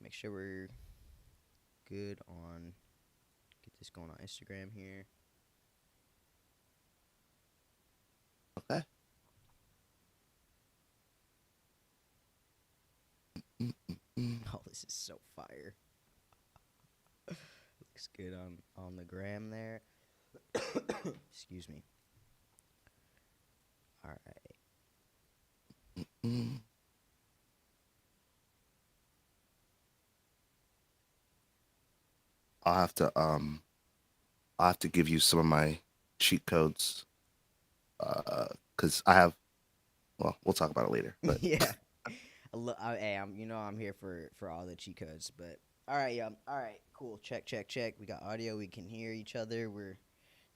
Make sure we're good on. Get this going on Instagram here. Okay. Mm-mm-mm. Oh, this is so fire. Looks good on the gram there. Excuse me. All right. Mm. I'll have to um I'll have to give you some of my cheat codes because I have. Well, we'll talk about it later. But Yeah. Hey, I'm here for all the cheat codes, but all right, yeah, all right, cool. Check, check, check. We got audio. We can hear each other. We're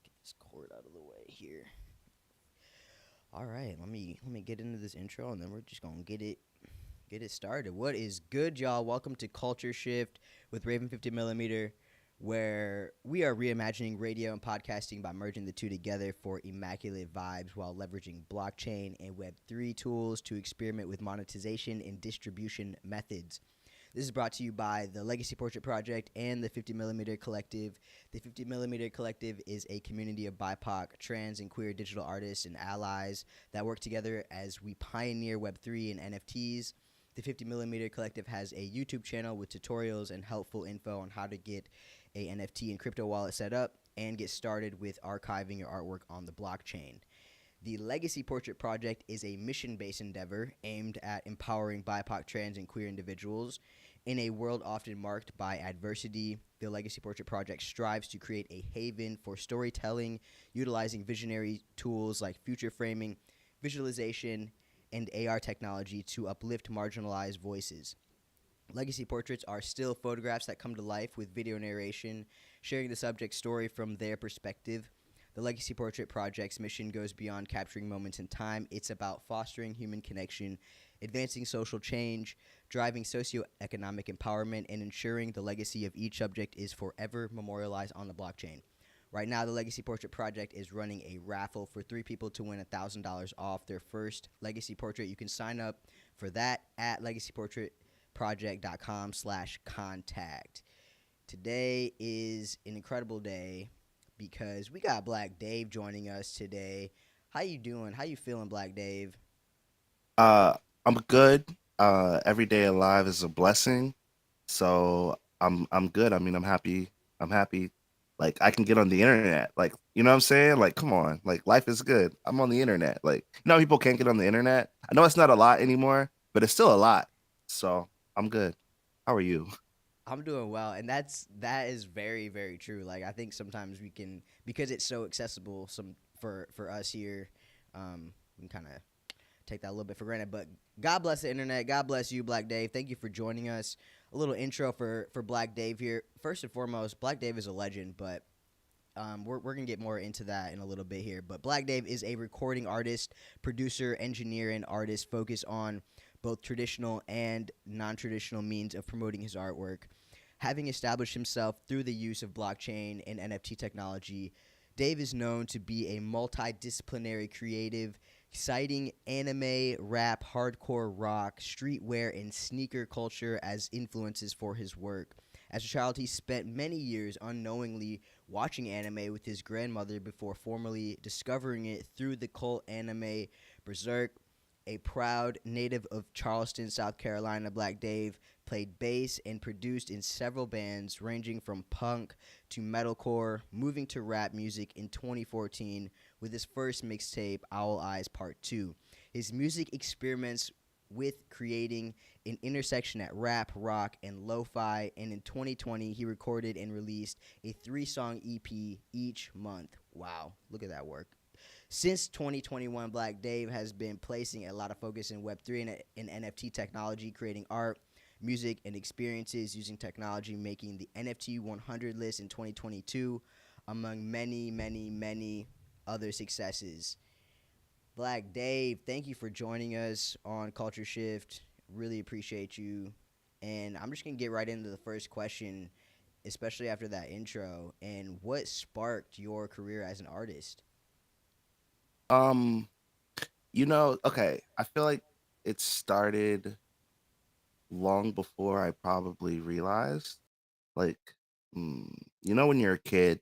get this cord out of the way here. All right, let me get into this intro, and then we're just gonna get it started. What is good, y'all? Welcome to Culture Shift with Raven50mm, where we are reimagining radio and podcasting by merging the two together for immaculate vibes while leveraging blockchain and Web3 tools to experiment with monetization and distribution methods. This is brought to you by the Legacy Portrait Project and the 50mm Collective. The 50mm Collective is a community of BIPOC, trans, and queer digital artists and allies that work together as we pioneer Web3 and NFTs. The 50mm Collective has a YouTube channel with tutorials and helpful info on how to get a NFT and crypto wallet set up and get started with archiving your artwork on the blockchain. The Legacy Portrait Project is a mission-based endeavor aimed at empowering BIPOC, trans, and queer individuals. In a world often marked by adversity, the Legacy Portrait Project strives to create a haven for storytelling, utilizing visionary tools like future framing, visualization, and AR technology to uplift marginalized voices. Legacy portraits are still photographs that come to life with video narration, sharing the subject's story from their perspective. The Legacy Portrait Project's mission goes beyond capturing moments in time. It's about fostering human connection, advancing social change, driving socioeconomic empowerment, and ensuring the legacy of each subject is forever memorialized on the blockchain. Right now, the Legacy Portrait Project is running a raffle for three people to win $1,000 off their first Legacy Portrait. You can sign up for that at legacyportraitproject.com/contact. Today is an incredible day because we got Black Dave joining us today. How you doing? How you feeling, Black Dave? uh, I'm good. Every day alive is a blessing, so I'm good. I mean, I'm happy. I'm happy. Like I can get on the internet. Like you know what I'm saying? Like come on. Like life is good. I'm on the internet. Like you know how people can't get on the internet. I know it's not a lot anymore, but it's still a lot. So I'm good. How are you? I'm doing well, and that is very very true. Like I think sometimes we can because it's so accessible. Some for us here, we can kind of take that a little bit for granted. But God bless the internet. God bless you, Black Dave. Thank you for joining us. A little intro for Black Dave here. First and foremost, Black Dave is a legend, but we're going to get more into that in a little bit here. But Black Dave is a recording artist, producer, engineer, and artist focused on both traditional and non traditional means of promoting his artwork. Having established himself through the use of blockchain and NFT technology, Dave is known to be a multidisciplinary creative, citing anime, rap, hardcore rock, streetwear, and sneaker culture as influences for his work. As a child, he spent many years unknowingly watching anime with his grandmother before formally discovering it through the cult anime Berserk. A proud native of Charleston, South Carolina, Black Dave played bass and produced in several bands ranging from punk to metalcore, moving to rap music in 2014 with his first mixtape, Owl Eyes Part 2. His music experiments with creating an intersection at rap, rock, and lo-fi, and in 2020 he recorded and released a 3-song EP each month. Wow, look at that work. Since 2021, Black Dave has been placing a lot of focus in Web3 and NFT technology, creating art, music, and experiences using technology, making the NFT 100 list in 2022, among many, many, many other successes. Black Dave, thank you for joining us on Culture Shift. Really appreciate you. And I'm just going to get right into the first question, especially after that intro. And what sparked your career as an artist? Okay. I feel like it started long before I probably realized. Like, mm, when you're a kid,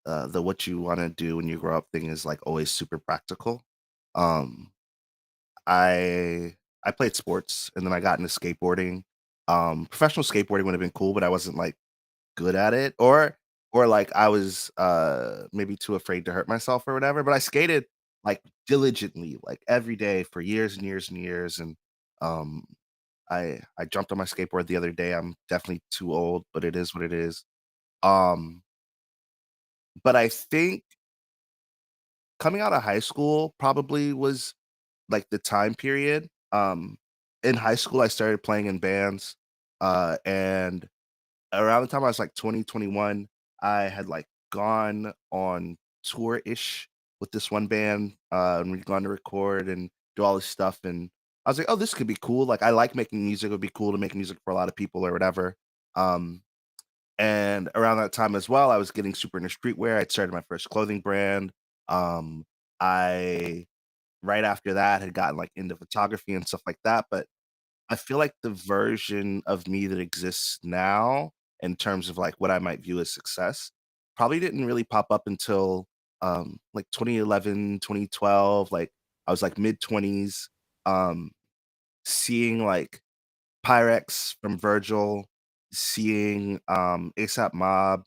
the what you want to do when you grow up thing is like always super practical. Um, I I played sports and then I got into skateboarding. Professional skateboarding would have been cool, but I wasn't like good at it, or like I was maybe too afraid to hurt myself or whatever. But I skated like diligently, like every day for years and years and years. And um, I jumped on my skateboard the other day. I'm definitely too old, but it is what it is. Um, but I think coming out of high school probably was like the time period. In high school, I started playing in bands, and around the time I was like 2021, I had like gone on tour-ish with this one band, and we'd gone to record and do all this stuff. And I was like, "Oh, this could be cool." Like, I like making music. It would be cool to make music for a lot of people or whatever. Um, and around that time as well, I was getting super into streetwear. I'd started my first clothing brand. Um, I right after that had gotten like into photography and stuff like that. But I feel like the version of me that exists now in terms of like what I might view as success probably didn't really pop up until like 2011, 2012. Like I was like mid 20s, um seeing like Pyrex from Virgil, seeing ASAP Mob,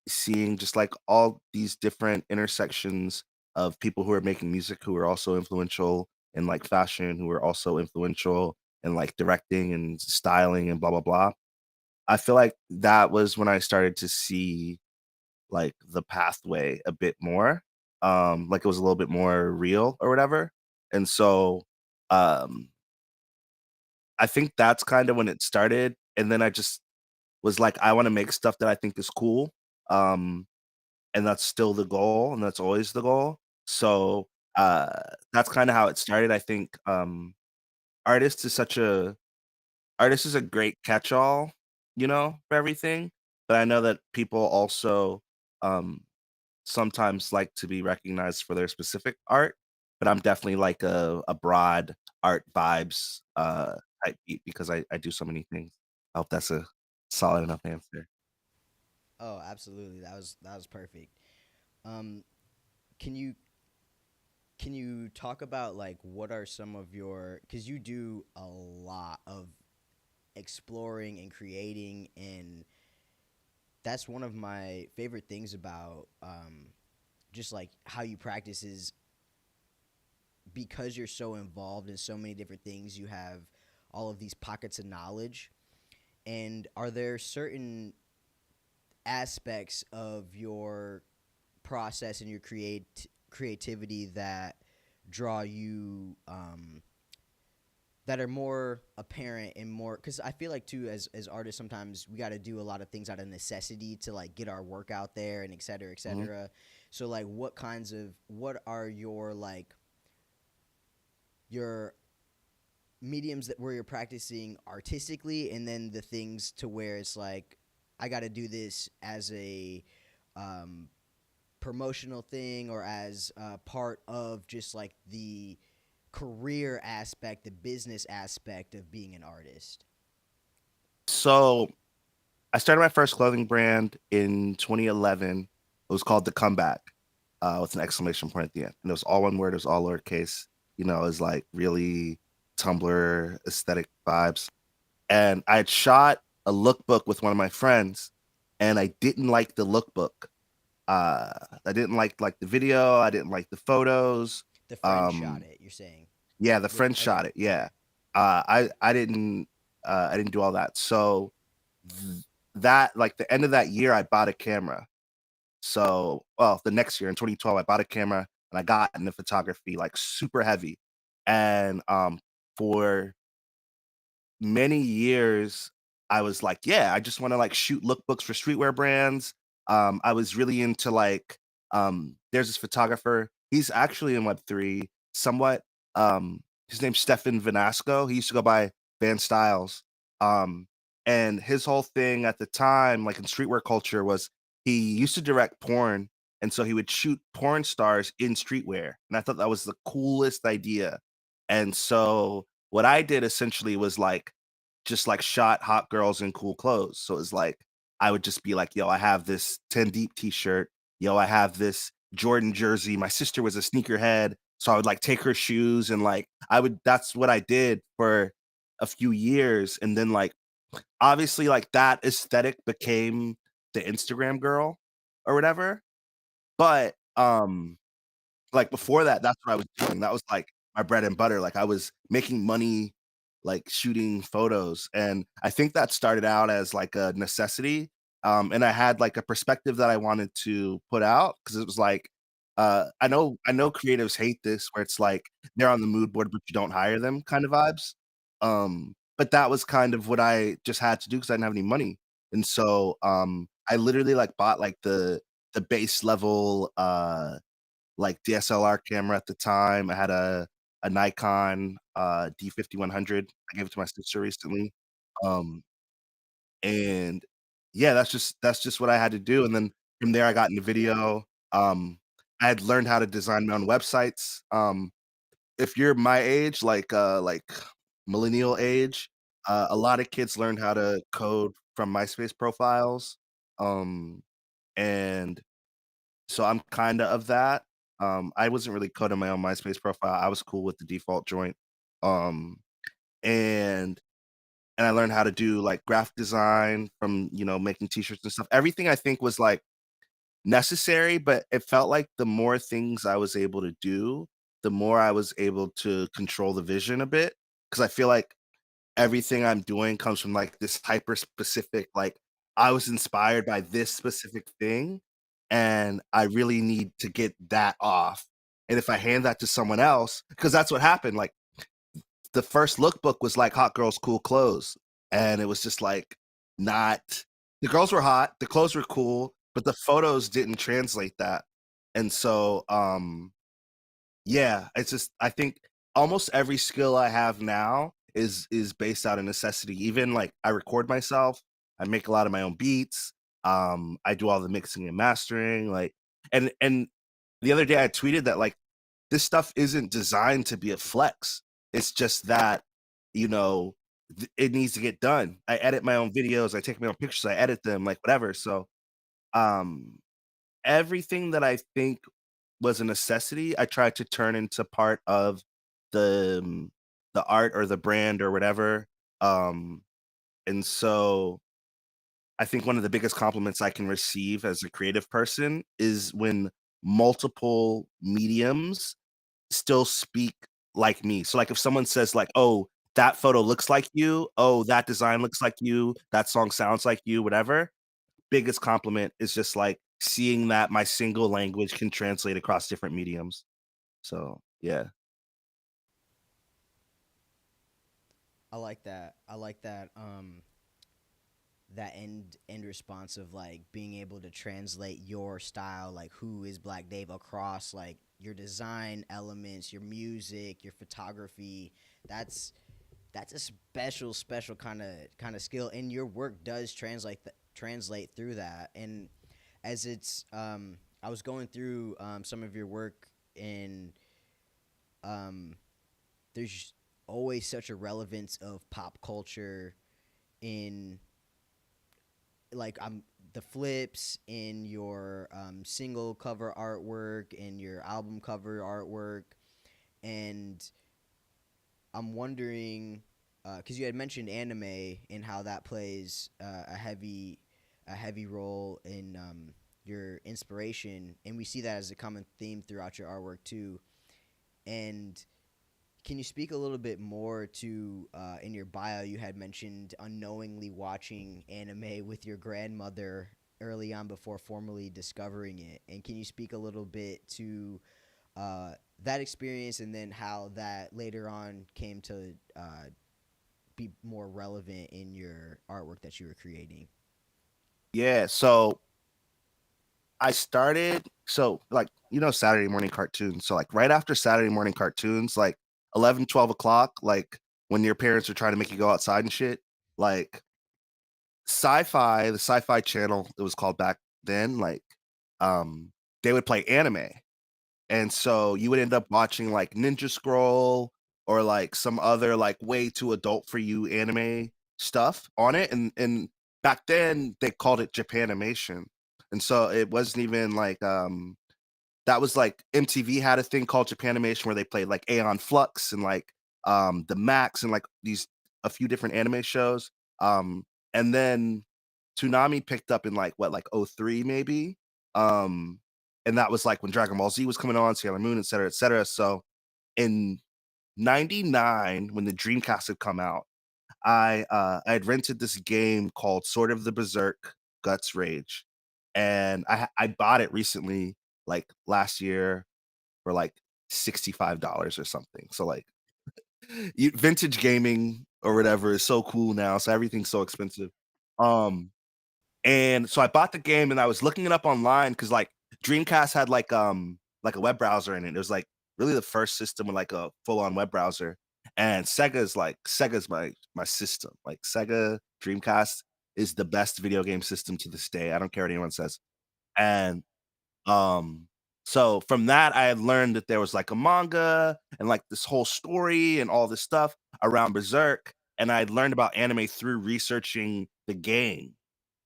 seeing just like all these different intersections of people who are making music who are also influential in like fashion, who are also influential in like directing and styling and blah blah blah. I feel like that was when I started to see like the pathway a bit more. Like it was a little bit more real or whatever. And so um I think that's kind of when it started. And then I just was like, I want to make stuff that I think is cool. Um and that's still the goal, and that's always the goal. So, uh, that's kinda how it started. I think, artist is such a artist is a great catch-all, for everything, but I know that people also, um, sometimes like to be recognized for their specific art, but I'm definitely like a broad art vibes, type beat because I do so many things. I hope that's a solid enough answer. Oh, absolutely. That was perfect. Um, can you can you talk about like what are some of your, because you do a lot of exploring and creating, and that's one of my favorite things about just like how you practice is because you're so involved in so many different things, you have all of these pockets of knowledge. And are there certain aspects of your process and your creativity that draw you, that are more apparent and more, because I feel like too, as artists sometimes we got to do a lot of things out of necessity to like get our work out there and et cetera, et Mhm. cetera. So like what are your like your mediums that where you're practicing artistically, and then the things to where it's like I got to do this as a um, promotional thing, or as part of just like the career aspect, the business aspect of being an artist. So I started my first clothing brand in 2011. It was called The Comeback, with an exclamation point at the end. And it was all one word, it was all lowercase. It was like really Tumblr aesthetic vibes. And I had shot a lookbook with one of my friends, and I didn't like the lookbook. I didn't like the video, I didn't like the photos. The friend shot Um, it. You're saying yeah, the with friend shot okay, it. Yeah. okay. I didn't do all that. So that like the end of that year I bought a camera. So, well, the next year in 2012 I bought a camera and I got into photography like super heavy. And for many years, I was like, yeah, I just want to like shoot lookbooks for streetwear brands. I was really into like, there's this photographer. He's actually in Web3 somewhat. His name's Stefan Vanasco. He used to go by Van Styles. Um, and his whole thing at the time, like in streetwear culture, was he used to direct porn. And so he would shoot porn stars in streetwear. And I thought that was the coolest idea. And so what I did essentially was like just like shot hot girls in cool clothes. So it's like I would just be like, "Yo, I have this 10 Deep t-shirt. Yo, I have this Jordan jersey." My sister was a sneakerhead, so I would like take her shoes and like I would that's what I did for a few years. And then like obviously like that aesthetic became the Instagram girl or whatever. But like, before that, that's what I was doing. That was, like, my bread and butter. Like, I was making money, like, shooting photos, and I think that started out as, like, a necessity, and I had, like, a perspective that I wanted to put out because it was like, I know creatives hate this where it's like, they're on the mood board, but you don't hire them kind of vibes, but that was kind of what I just had to do because I didn't have any money, and so, I literally, like, bought, like, the base level, like DSLR camera at the time. I had a Nikon D5100. I gave it to my sister recently. Um, and yeah, that's just what I had to do. And then from there I got into video. Um, I had learned how to design my own websites. If you're my age, like millennial age, a lot of kids learned how to code from MySpace profiles. Um, and so I'm kinda of that. I wasn't really coding my own MySpace profile. I was cool with the default joint. Um, and and I learned how to do, like, graphic design from, making T-shirts and stuff. Everything I think was, like, necessary, but it felt like the more things I was able to do, the more I was able to control the vision a bit. Because I feel like everything I'm doing comes from, like, this hyper specific, like, I was inspired by this specific thing, and I really need to get that off, and if I hand that to someone else, because that's what happened, like, the first lookbook was, like, hot girls, cool clothes, and it was just, like, not the girls were hot, the clothes were cool, but the photos didn't translate that, and so, yeah, it's just I think almost every skill I have now is based out of necessity. Even like I record myself, I make a lot of my own beats, I do all the mixing and mastering, like and the other day I tweeted that like this stuff isn't designed to be a flex. It's just that, you know, it needs to get done. I edit my own videos, I take my own pictures, I edit them, like whatever. So um everything that I think was a necessity, I tried to turn into part of the art or the brand or whatever. Um, and so I think one of the biggest compliments I can receive as a creative person is when multiple mediums still speak like me. So like if someone says like, "Oh, that photo looks like you. Oh, that design looks like you. That song sounds like you," whatever. Biggest compliment is just like seeing that my single language can translate across different mediums. So, yeah. I like that. I like that. That end response of like being able to translate your style, like who is Black Dave, across like your design elements, your music, your photography. That's that's a special kind of skill, and your work does translate through that. And as it's I was going through some of your work, and um, there's always such a relevance of pop culture in like the flips in your single cover artwork, in your album cover artwork. And I'm wondering because you had mentioned anime and how that plays a heavy role in your inspiration, and we see that as a common theme throughout your artwork too. And can you speak a little bit more to in your bio? You had mentioned unknowingly watching anime with your grandmother early on before formally discovering it. And can you speak a little bit to that experience, and then how that later on came to be more relevant in your artwork that you were creating? Yeah, so I started like, Saturday morning cartoons. So, like, right after Saturday morning cartoons, like, 11, 12 o'clock, like, when your parents are trying to make you go outside and shit, like, the Sci-Fi channel, it was called back then, like, um, they would play anime. And so you would end up watching, like, Ninja Scroll or, like, some other, like, way too adult for you anime. stuff on it, and back then they called it Japanimation, and so it wasn't even like that was like MTV had a thing called Japanimation where they played like Aeon Flux and like the Max and like these a few different anime shows. And then Toonami picked up in like what like '03 maybe. Um and that was like when Dragon Ball Z was coming on, Sailor Moon, et cetera, et cetera. So in '99, when the Dreamcast had come out, I had rented this game called Sword of the Berserk Guts Rage, and I bought it recently, like last year, for like $65 or something. So like vintage gaming or whatever is so cool now. So everything's so expensive. Um, and so I bought the game and I was looking it up online because like Dreamcast had like a web browser in it. It was like really the first system with like a full-on web browser. And Sega's my system. Like Sega Dreamcast is the best video game system to this day. I don't care what anyone says. And um, so from that, I had learned that there was like a manga and like this whole story and all this stuff around Berserk. And I had learned about anime through researching the game.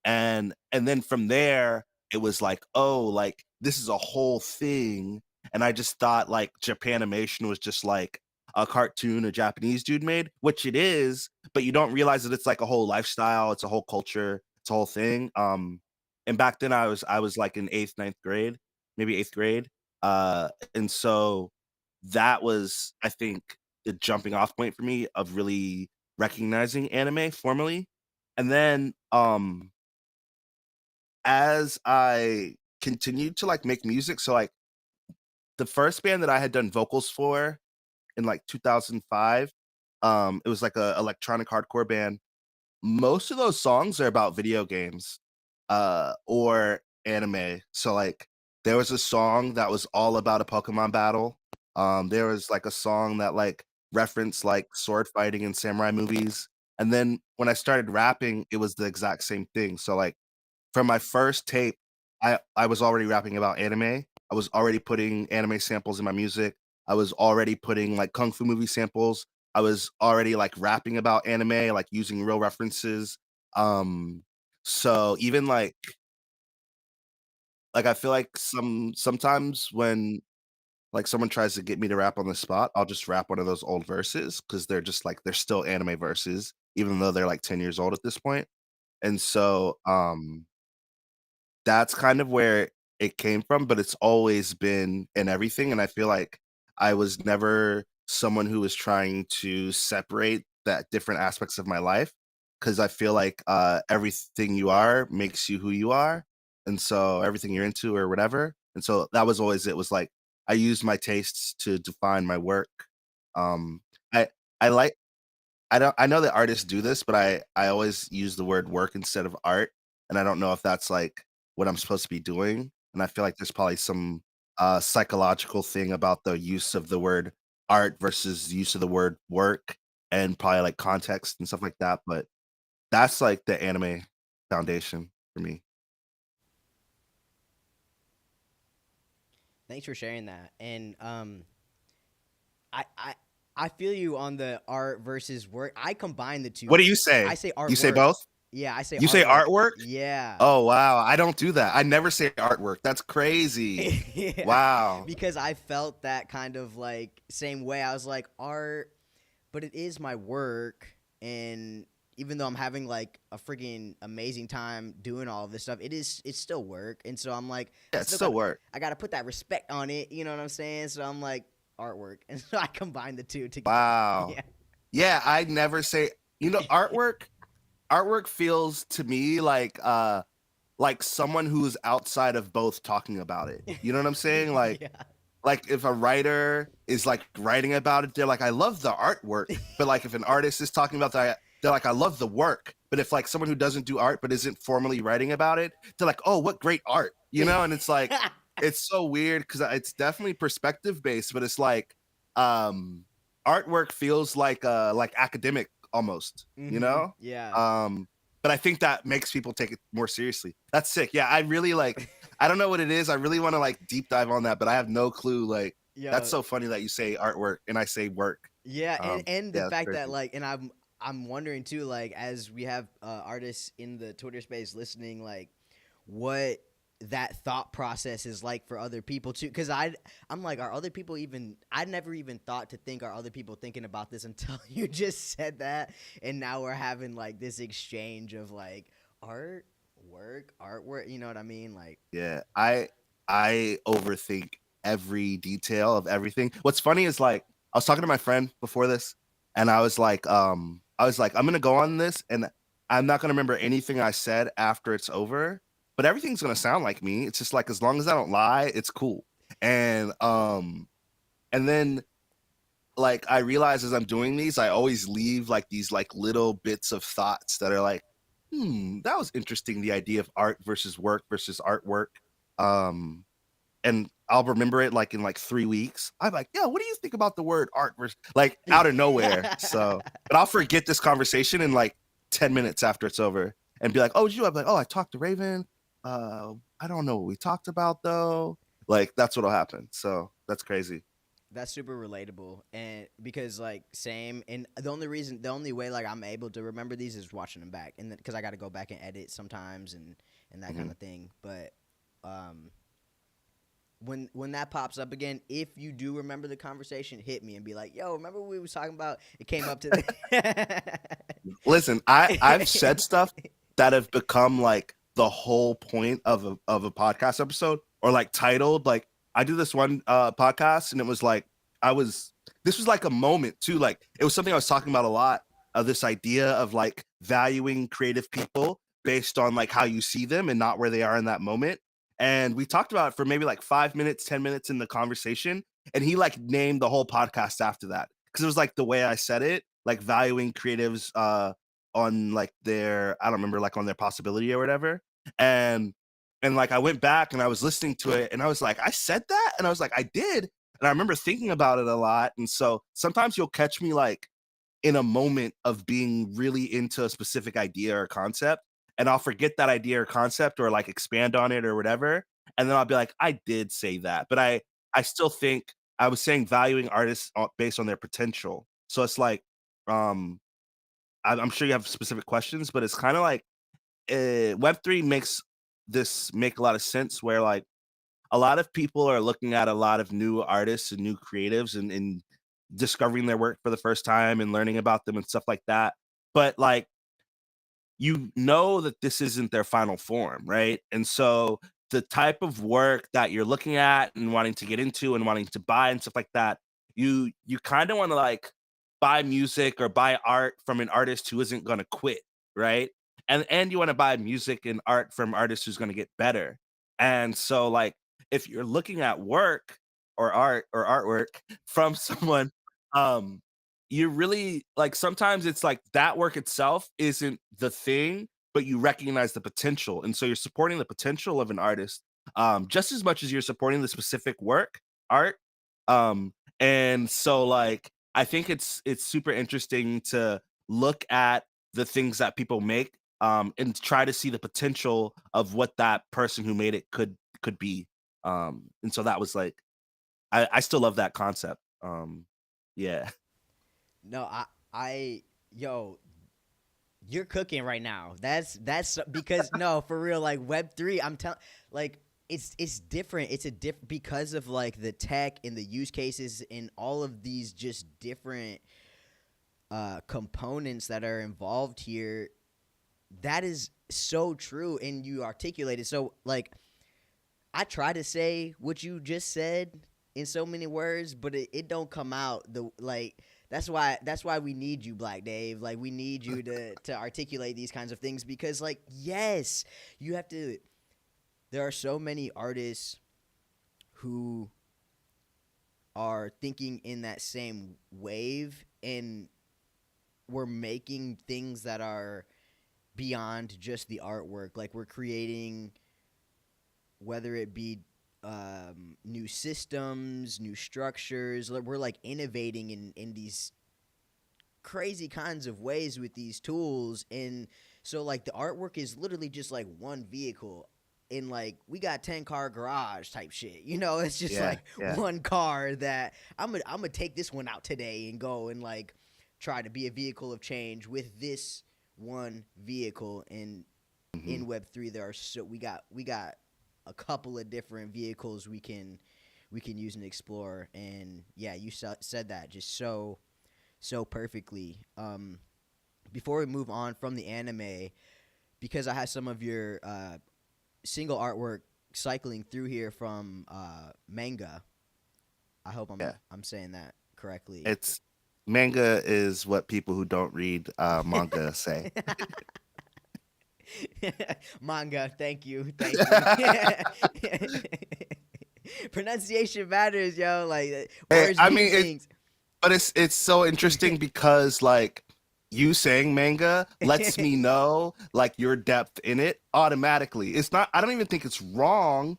And then from there, it was like, oh, like this is a whole thing. And I just thought like Japanimation was just like a cartoon a Japanese dude made, which it is, but you don't realize that it's like a whole lifestyle, it's a whole culture, it's a whole thing. And back then I was like in eighth, ninth grade, maybe eighth grade. And so that was, I think, the jumping off point for me of really recognizing anime formally. And then as I continued to like make music, so like the first band that I had done vocals for in like 2005, it was like a electronic hardcore band. Most of those songs are about video games, or anime. So like there was a song that was all about a Pokemon battle. There was like a song that like referenced like sword fighting in samurai movies. And then when I started rapping, it was the exact same thing. So like from my first tape, I was already rapping about anime. I was already putting anime samples in my music. I was already putting like kung fu movie samples. I was already like rapping about anime, like using real references. Um, so even like I feel like sometimes when like someone tries to get me to rap on the spot, I'll just rap one of those old verses because they're just like they're still anime verses, even though they're like 10 years old at this point. And so that's kind of where it came from, but it's always been in everything, and I feel like I was never someone who was trying to separate that different aspects of my life, because I feel like, everything you are makes you who you are, and so everything you're into or whatever, and so that was always it, was like, I used my tastes to define my work. Um, I I like I know that artists do this, but I always use the word work instead of art, and I don't know if that's, like, what I'm supposed to be doing, and I feel like there's probably some, psychological thing about the use of the word art versus the use of the word work and probably, like, context and stuff like that, but that's, like, the anime foundation for me. Thanks for sharing that. And I I I feel you on the art versus work. I combine the What two. do you say? I say You say artwork. both? Yeah, I say You say artwork. artwork? Yeah. Oh, wow, I don't do that. I never say artwork, that's crazy. Yeah. Wow. Because I felt that kind of like same way. I was like art, but it is my work, and even though I'm having like a freaking amazing time doing all of this stuff, it's still work. And so I'm like Yeah, it's still work. I got to put that respect on it, you know what I'm saying? So I'm like artwork. And so I combine the two together. Wow. Yeah. Yeah, I never say, artwork feels to me like someone who's outside of both talking about it. You know what I'm saying? Yeah. Like if a writer is like writing about it, they're like, I love the artwork. But like if an artist is talking about that, they're like, I love the work. But if like someone who doesn't do art but isn't formally writing about it, they're like, oh, what great art, you know? And it's like, it's so weird because it's definitely perspective based, but it's um artwork feels like academic almost, you Mhm. know? Yeah. But I think that makes people take it more seriously. That's sick. Yeah, I really like I don't know what it is. I really want to like deep dive on that, but I have no clue. Like that's Yo, so funny that you say artwork and I say work. yeah, and the Yeah, that's fact that crazy. like, and I'm wondering too, like, as we have artists in the Twitter space listening, like, what that thought process is like for other people too. Because I'm like, are other people even? I never even thought to think, are other people thinking about this until you just said that, and now we're having like this exchange of like artwork. You know what I mean? Like, Yeah, I overthink every detail of everything. What's funny is like I was talking to my friend before this, and I was like, I'm gonna go on this, and I'm not gonna remember anything I said after it's over, but everything's gonna sound like me. It's just like as long as I don't lie, it's cool. And then like I realize as I'm doing these, I always leave like these like little bits of thoughts that are like, that was interesting. The idea of art versus work versus artwork. Um, and I'll remember it like in like 3 weeks. I'm like, yo, what do you think about the word art versus like out of nowhere? So, but I'll forget this conversation in like 10 minutes after it's over and be like, oh, did you? I'm like, oh, I talked to Raven. I don't know what we talked about though. Like that's what'll happen. So that's crazy. that's super relatable, and because like same, and the only way like I'm able to remember these is watching them back, and because I got to go back and edit sometimes and that kind Mhm. of thing. But um, when that pops up again, if you do remember the conversation, hit me and be like, "Yo, remember what we was talking about? It came up to the." Listen, I've said stuff that have become like the whole point of a podcast episode or like titled like I do this one podcast and it was like I was this was like a moment too, like it was something I was talking about a lot of this idea of like valuing creative people based on like how you see them and not where they are in that moment. And we talked about it for maybe like 5 minutes, 10 minutes in the conversation, and he like named the whole podcast after that because it was like the way I said it, like valuing creatives on like their I don't remember like on their possibility or whatever. And like I went back and I was listening to it and I was like, I said that? And I was like, I did. And I remember thinking about it a lot. And so sometimes you'll catch me like in a moment of being really into a specific idea or concept, and I'll forget that idea or concept or like expand on it or whatever. And then I'll be like, I did say that. But I still think I was saying valuing artists based on their potential. So it's like, um, I'm sure you have specific questions, but it's kind of like Web3 makes this make a lot of sense where like a lot of people are looking at a lot of new artists and new creatives and discovering their work for the first time and learning about them and stuff like that. But like you know that this isn't their final form, right? And so the type of work that you're looking at and wanting to get into and wanting to buy and stuff like that, you kind of want to like buy music or buy art from an artist who isn't going to quit, right? And you want to buy music and art from artists who's going to get better. And so like if you're looking at work or art or artwork from someone um you really like sometimes it's like that work itself isn't the thing, but you recognize the potential. And so you're supporting the potential of an artist just as much as you're supporting the specific work, art. And so like I think it's super interesting to look at the things that people make and try to see the potential of what that person who made it could be. And so that was like I still love that concept. Yeah. No, I, yo, you're cooking right now. That's because no, for real, like Web3. I'm telling, like it's different. It's a different because of like the tech and the use cases and all of these just different components that are involved here. That is so true, and you articulated so like I try to say what you just said in so many words, but it don't come out the like that's why we need you, Black Dave. Like we need you to articulate these kinds of things because like yes, you have to there are so many artists who are thinking in that same wave and we're making things that are beyond just the artwork. Like we're creating whether it be new systems, new structures. We're like innovating in these crazy kinds of ways with these tools. And so, like, the artwork is literally just like one vehicle. In like we got 10 car garage type shit, it's just Yeah, like yeah. one car that I'm gonna take this one out today and go and like try to be a vehicle of change with this one vehicle. And Hmm. in Web3, there are we got a couple of different vehicles we can use and explore. And yeah, you said that just so perfectly. Before we move on from the anime, because I have some of your single artwork cycling through here from manga. I hope Yeah, I'm saying that correctly. it's manga is what people who don't read manga say. Manga, thank you. Pronunciation matters, yo. Like words I mean mean, things. but it's so interesting because like you saying manga lets me know like your depth in it automatically. It's not. I don't even think it's wrong.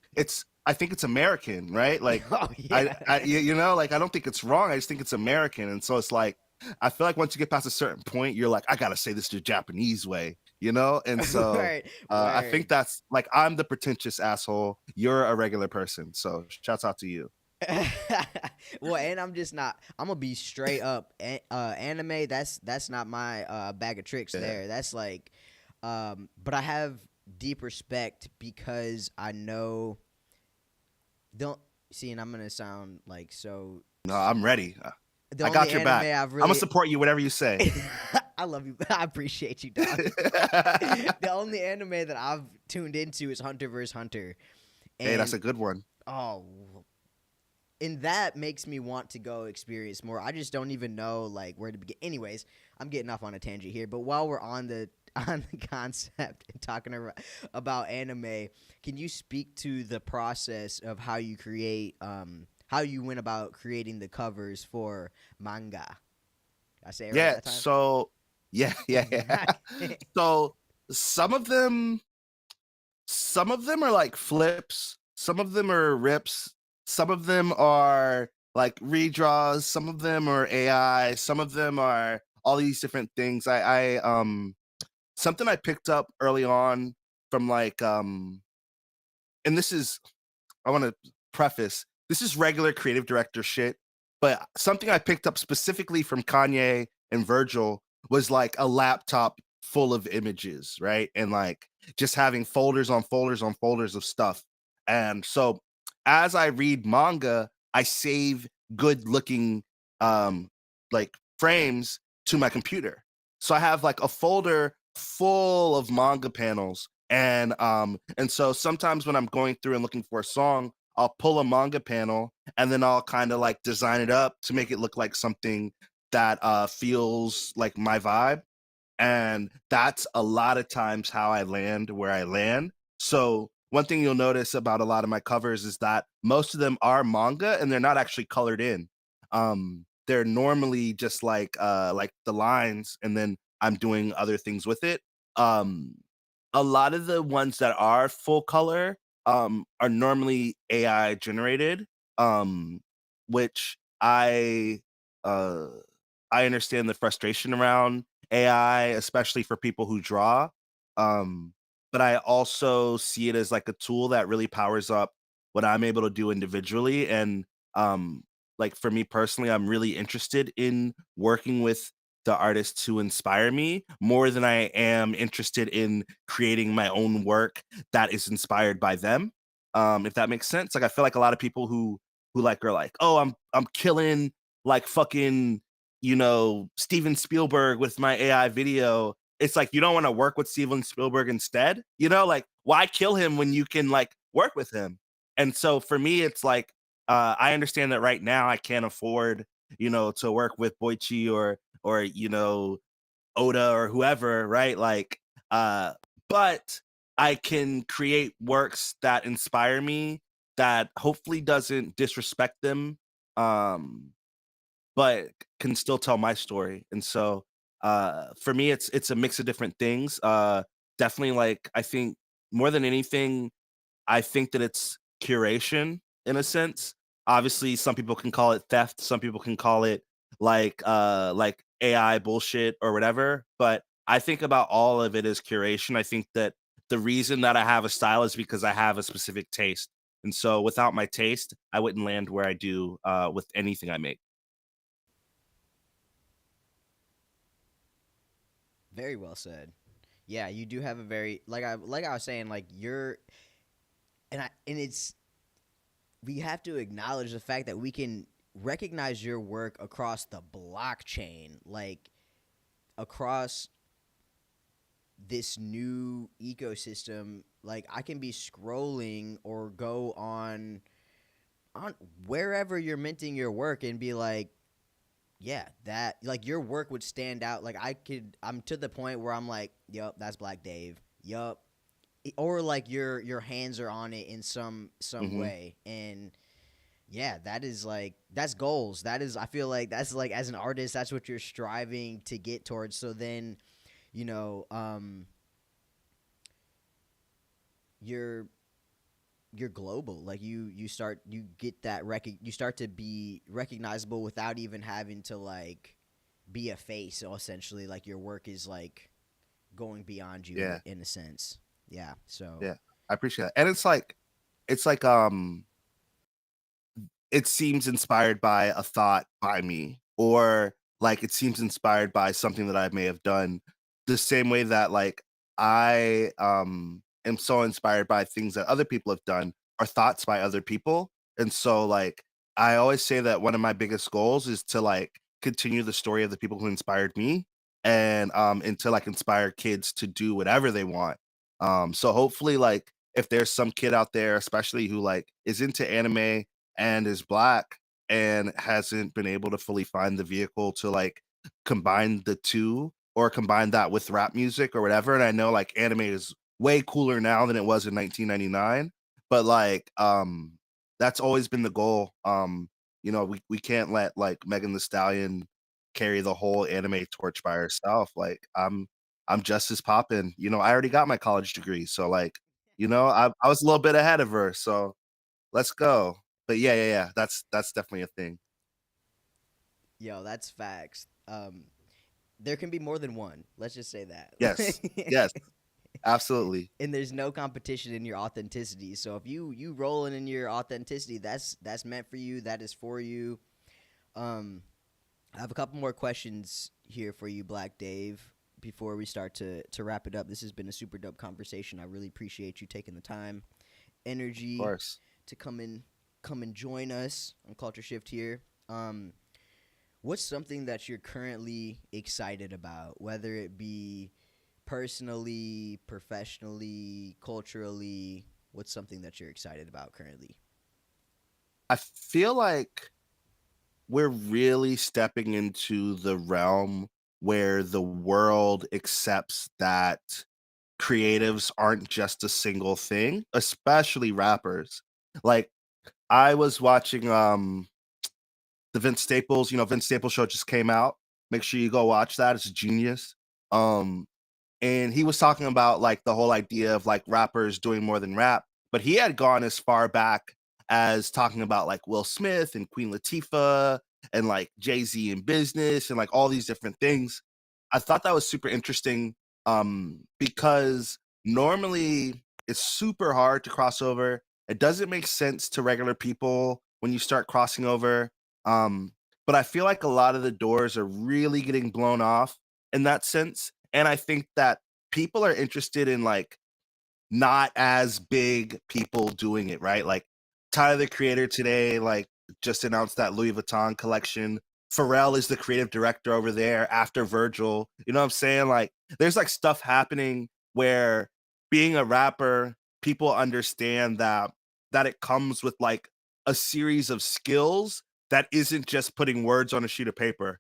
I think it's American, right? Like Oh yeah. you know, like I don't think it's wrong. I just think it's American, and so it's like I feel like once you get past a certain point, you're like, I gotta say this the Japanese way, you know. And so Word, I think word. that's like I'm the pretentious asshole. You're a regular person, so shouts out to you. Well, and I'm just not. I'm gonna be straight up. Anime. That's not my bag of tricks. Yeah. There. That's like. But I have deep respect because I know. Don't see, and I'm gonna sound like so. No, I'm ready. The I only got your anime back. I've I'm gonna really. support you whatever you say. I love you. I appreciate you, dog. The only anime that I've tuned into is Hunter vs Hunter, Hey, that's and a good one. oh, and that makes me want to go experience more. I just don't even know like where to begin. Anyways, I'm getting off on a tangent here, but while we're on the on the concept and talking about anime, can you speak to the process of how you create how you went about creating the covers for manga? Did I say it right Yeah, that time? so yeah. So some of them some of them are like flips, some of them are rips, some of them are like redraws, some of them are AI, some of them are all these different things. I something I picked up early on from like and this is I want to preface this is regular creative director shit, but something I picked up specifically from Kanye and Virgil was like a laptop full of images, right? And like just having folders on folders on folders of stuff. And so as I read manga, I save good looking um like frames to my computer. So I have like a folder full of manga panels and so sometimes when I'm going through and looking for a song, I'll pull a manga panel and then I'll kind of like design it up to make it look like something that feels like my vibe. And that's a lot of times how I land where I land. So one thing you'll notice about a lot of my covers is that most of them are manga and they're not actually colored in. They're normally just like the lines and then I'm doing other things with it. Um a lot of the ones that are full color are normally AI generated, um which uh I understand the frustration around AI, especially for people who draw. Um, but I also see it as like a tool that really powers up what I'm able to do individually. And um, like for me personally, I'm really interested in working with the artists who inspire me more than I am interested in creating my own work that is inspired by them. If that makes sense. Like I feel like a lot of people who like are like, oh, I'm killing like fucking Steven Spielberg with my AI video. It's like you don't want to work with Steven Spielberg instead. Like why kill him when you can like work with him? And so for me, it's like I understand that right now I can't afford, to work with Boichi or Oda or whoever, right? Like, but I can create works that inspire me that hopefully doesn't disrespect them. Um, but can still tell my story. And so for me it's a mix of different things. Definitely like I think more than anything, I think that it's curation in a sense. Obviously, some people can call it theft, some people can call it like AI bullshit or whatever, but I think about all of it as curation. I think that the reason that I have a style is because I have a specific taste. And so without my taste, I wouldn't land where I do with anything I make. Very well said. Yeah, you do have a very like I was saying, like you're and it's we have to acknowledge the fact that we can recognize your work across the blockchain, like across this new ecosystem. Like I can be scrolling or go on wherever you're minting your work and be like, yeah, that like your work would stand out. Like I'm to the point where I'm like, yup, that's Black Dave. Yup. Or like your hands are on it in some Hmm. way. And yeah, that is like that's goals. That is I feel like that's like as an artist, that's what you're striving to get towards. So then, you know, you're you're global. Like you get that you start to be recognizable without even having to like be a face. So essentially, like your work is like going beyond you Yeah, in a sense. Yeah. So yeah, I appreciate that. And it's like it seems inspired by a thought by me, or like it seems inspired by something that I may have done, the same way that like I am so inspired by things that other people have done or thoughts by other people. And so like I always say that one of my biggest goals is to like continue the story of the people who inspired me, and to like inspire kids to do whatever they want. So hopefully like if there's some kid out there especially who like is into anime and is black and hasn't been able to fully find the vehicle to like combine the two or combine that with rap music or whatever. And I know like anime is way cooler now than it was in 1999, but like that's always been the goal. We can't let like Megan the Stallion carry the whole anime torch by herself. Like I'm just as poppin'. I already got my college degree, so like, I was a little bit ahead of her. So let's go. But yeah, yeah, yeah, that's definitely a thing. yo, that's facts. There can be more than one. Let's just say that. Yes. Yes, absolutely. And there's no competition in your authenticity. So if you rolling in your authenticity, that's meant for you. That is for you. Um, I have a couple more questions here for you, Black Dave, before we start to wrap it up. This has been a super dope conversation. I really appreciate you taking the time, Of energy course. to come and join us on Culture Shift here. Um, what's something that you're currently excited about, whether it be personally, professionally, culturally? What's something that you're excited about currently? I feel like we're really stepping into the realm where the world accepts that creatives aren't just a single thing, especially rappers. Like, I was watching, the Vince Staples show just came out. Make sure you go watch that, it's genius. Um and he was talking about like the whole idea of like rappers doing more than rap, but he had gone as far back as talking about like Will Smith and Queen Latifah and like Jay-Z in business and like all these different things. I thought that was super interesting, because normally it's super hard to cross over. It doesn't make sense to regular people when you start crossing over. Um, but I feel like a lot of the doors are really getting blown off in that sense. And I think that people are interested in like not as big people doing it, right? Like Tyler the Creator today, like just announced that Louis Vuitton collection. Pharrell is the creative director over there after Virgil. You know what I'm saying? Like there's like stuff happening where being a rapper, people understand that it comes with like a series of skills that isn't just putting words on a sheet of paper,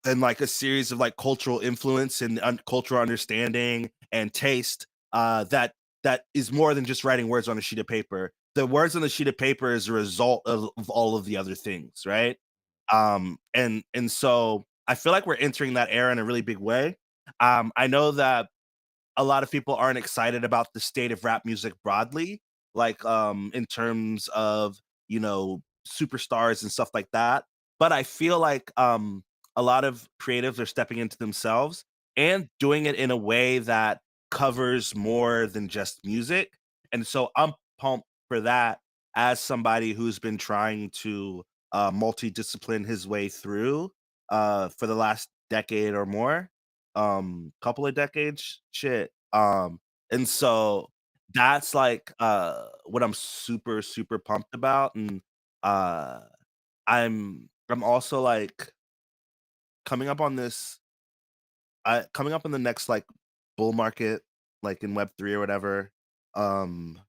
and like a series of like cultural influence and cultural understanding and taste, that is more than just writing words on a sheet of paper. The words on the sheet of paper is a result of all of the other things, right? And so I feel like we're entering that era in a really big way. I know that a lot of people aren't excited about the state of rap music broadly, like in terms of superstars and stuff like that. But I feel like a lot of creatives are stepping into themselves and doing it in a way that covers more than just music. And so I'm pumped for that as somebody who's been trying to multidiscipline his way through for the last decade or more. couple of decades, shit. And so that's like what I'm super, super pumped about. And uh I'm also like coming up on this coming up in the next like bull market, like in Web3 or whatever. Um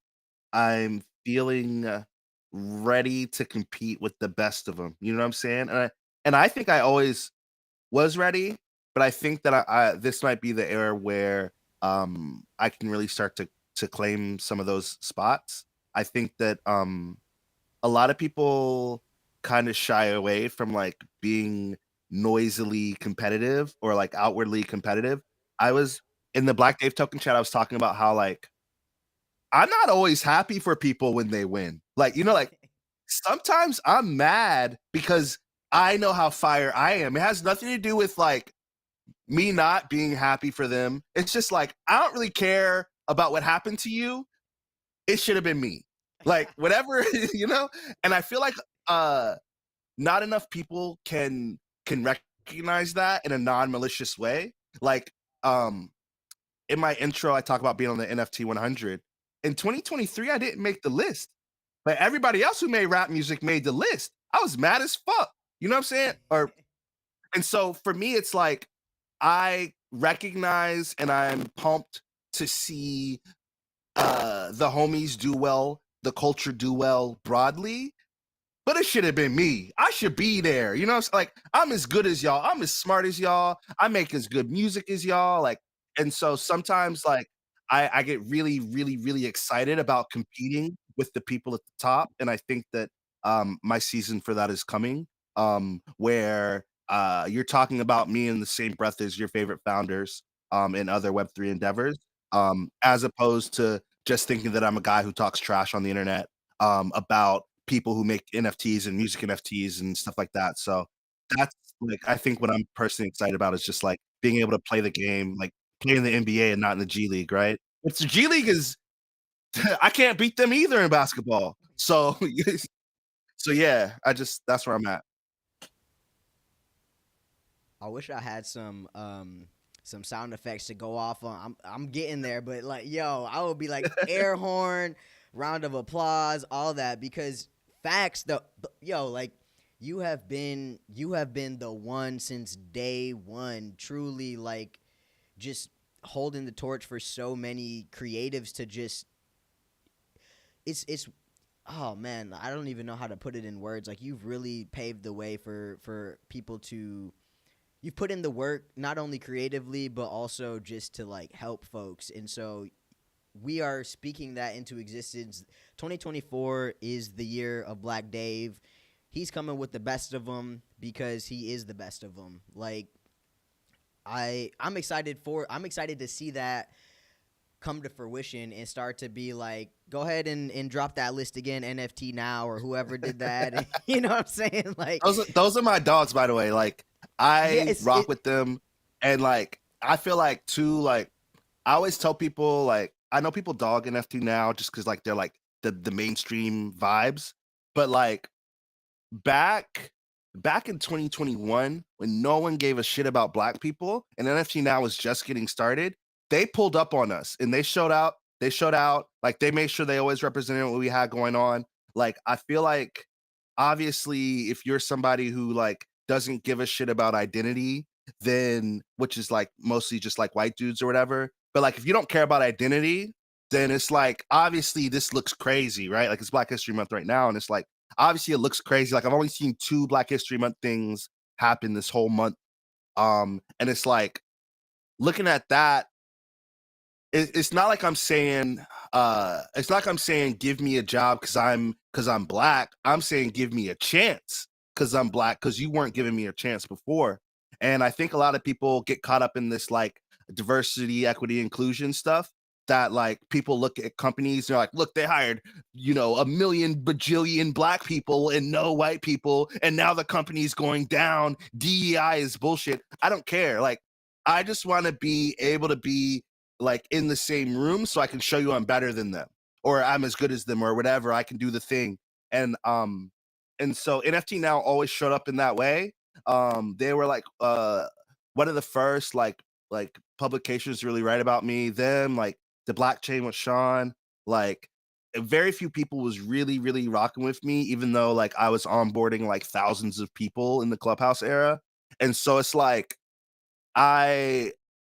I'm feeling ready to compete with the best of them. You know what I'm saying? And I think I always was ready, but I think that I this might be the era where I can really start to claim some of those spots. I think that a lot of people kind of shy away from like being noisily competitive or like outwardly competitive. I was in the Black Dave token chat, I was talking about how like I'm not always happy for people when they win. Like, like sometimes I'm mad because I know how fire I am. It has nothing to do with like me not being happy for them. It's just like I don't really care about what happened to you. It should have been me. Like whatever, you know? And I feel like uh not enough people can recognize that in a non-malicious way. Like um in my intro I talk about being on the NFT 100. In 2023 I didn't make the list. But everybody else who made rap music made the list. I was mad as fuck. You know what I'm saying? And so for me it's like I recognize and I'm pumped to see the homies do well, the culture do well broadly, but it should have been me. I should be there. You know, it's like I'm as good as y'all. I'm as smart as y'all. I make as good music as y'all. Like, and so sometimes like I get really, really, really excited about competing with the people at the top. And I think that my season for that is coming. Where you're talking about me in the same breath as your favorite founders in other Web3 endeavors, as opposed to just thinking that I'm a guy who talks trash on the internet about people who make NFTs and music NFTs and stuff like that. So that's like I think what I'm personally excited about is just like being able to play the game, like play in the NBA and not in the G League, right? Which the G League is I can't beat them either in basketball. So so yeah, I just that's where I'm at. I wish I had some sound effects to go off on. I'm getting there, but like yo, I would be like air horn, round of applause, all that because facts the yo like you have been the one since day one, truly like just holding the torch for so many creatives to just it's oh man, I don't even know how to put it in words. Like you've really paved the way for people to you've put in the work not only creatively but also just to like help folks. And so we are speaking that into existence. 2024 is the year of Black Dave. He's coming with the best of them because he is the best of them. Like I'm excited to see that come to fruition and start to be like, go ahead and drop that list again, NFT now or whoever did that. You know what I'm saying? Like, Those are my dogs, by the way. Like yeah, I it's rock it. with them, and like I feel like too. Like I always tell people, like I know people dog NFT now just because like they're like the mainstream vibes, but like back back in 2021 when no one gave a shit about black people and NFT now was just getting started, they pulled up on us and they showed out, like they made sure they always represented what we had going on. Like I feel like obviously if you're somebody who like doesn't give a shit about identity, then which is like mostly just like white dudes or whatever, but like if you don't care about identity, then it's like obviously this looks crazy, right? Like it's Black History Month right now and it's like obviously it looks crazy. Like I've only seen two Black History Month things happen this whole month. And it's like looking at that, it's not like I'm saying it's not like I'm saying give me a job because I'm black. I'm saying give me a chance because I'm black because you weren't giving me a chance before. And I think a lot of people get caught up in this like diversity, equity, inclusion stuff that like people look at companies, they're like, look, they hired, a million bajillion black people and no white people, and now the company's going down. DEI is bullshit. I don't care. Like, I just want to be able to be like in the same room so I can show you I'm better than them or I'm as good as them or whatever. I can do the thing. And so NFT now always showed up in that way. They were like one of the first like publications really write about me. Them, like the blockchain with Sean, like very few people was really, really rocking with me, even though like I was onboarding like thousands of people in the Clubhouse era. And so it's like I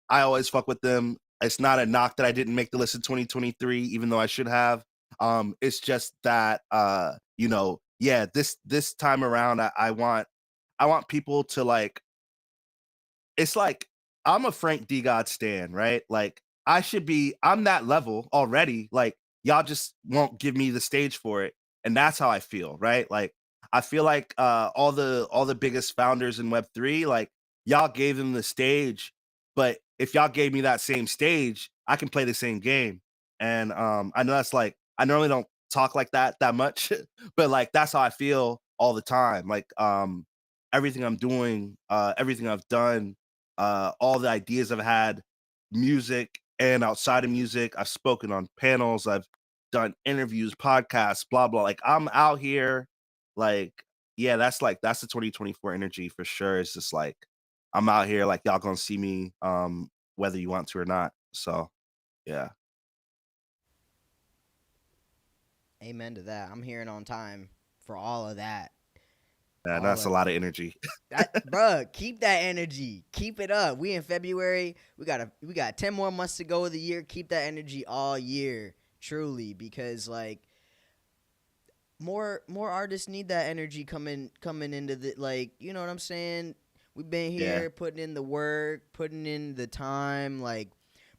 I always fuck with them. It's not a knock that I didn't make the list in 2023, even though I should have. It's just that you know, yeah, this time around I want people to like it's like I'm a Frank D God stan, right? Like I'm that level already. Like y'all just won't give me the stage for it. And that's how I feel, right? Like I feel like all the biggest founders in Web3, like y'all gave them the stage, but if y'all gave me that same stage, I can play the same game. And I know that's like I normally don't talk like that much, but like that's how I feel all the time. Like everything I'm doing, everything I've done, all the ideas I've had, music and outside of music. I've spoken on panels, I've done interviews, podcasts, blah blah. Like I'm out here, like yeah, that's the 2024 energy for sure. It's just like I'm out here, like y'all gonna see me, whether you want to or not. So yeah, Amen to that. I'm hearing on time for all of that. yeah, All that's a of lot of energy. that, bruh. Keep that energy. Keep it up. We in February. We got 10 more months to go of the year. Keep that energy all year, truly, because like more artists need that energy coming into the like. You know what I'm saying? We've been Yeah, here putting in the work, putting in the time, like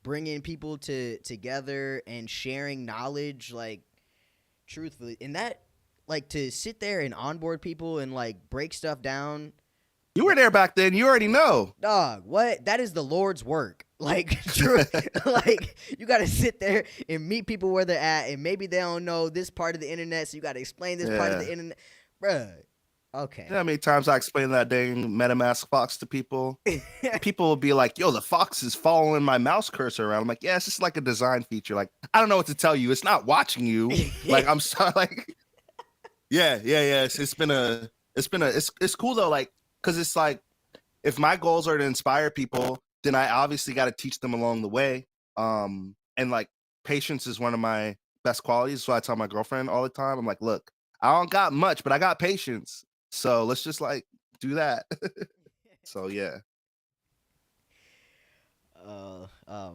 bringing people together and sharing knowledge, like truthfully, and that like to sit there and onboard people and like break stuff down. you were there back then. You already know. Dog, what? That is the Lord's work. Like, true, like you got to sit there and meet people where they're at, and maybe they don't know this part of the internet, so you got to explain this part of Yeah. the internet, bruh. You know Okay. how many times I explain that dang MetaMask fox to people? People will be like, yo, the fox is following my mouse cursor around. I'm like, yeah, it's just like a design feature. Like, I don't know what to tell you. It's not watching you. Like, I'm sorry. Like, yeah. It's cool though. Like, cause it's like, if my goals are to inspire people, then I obviously got to teach them along the way. And like patience is one of my best qualities. So I tell my girlfriend all the time, I'm like, look, I don't got much, but I got patience. So let's just like do that. So yeah. Oh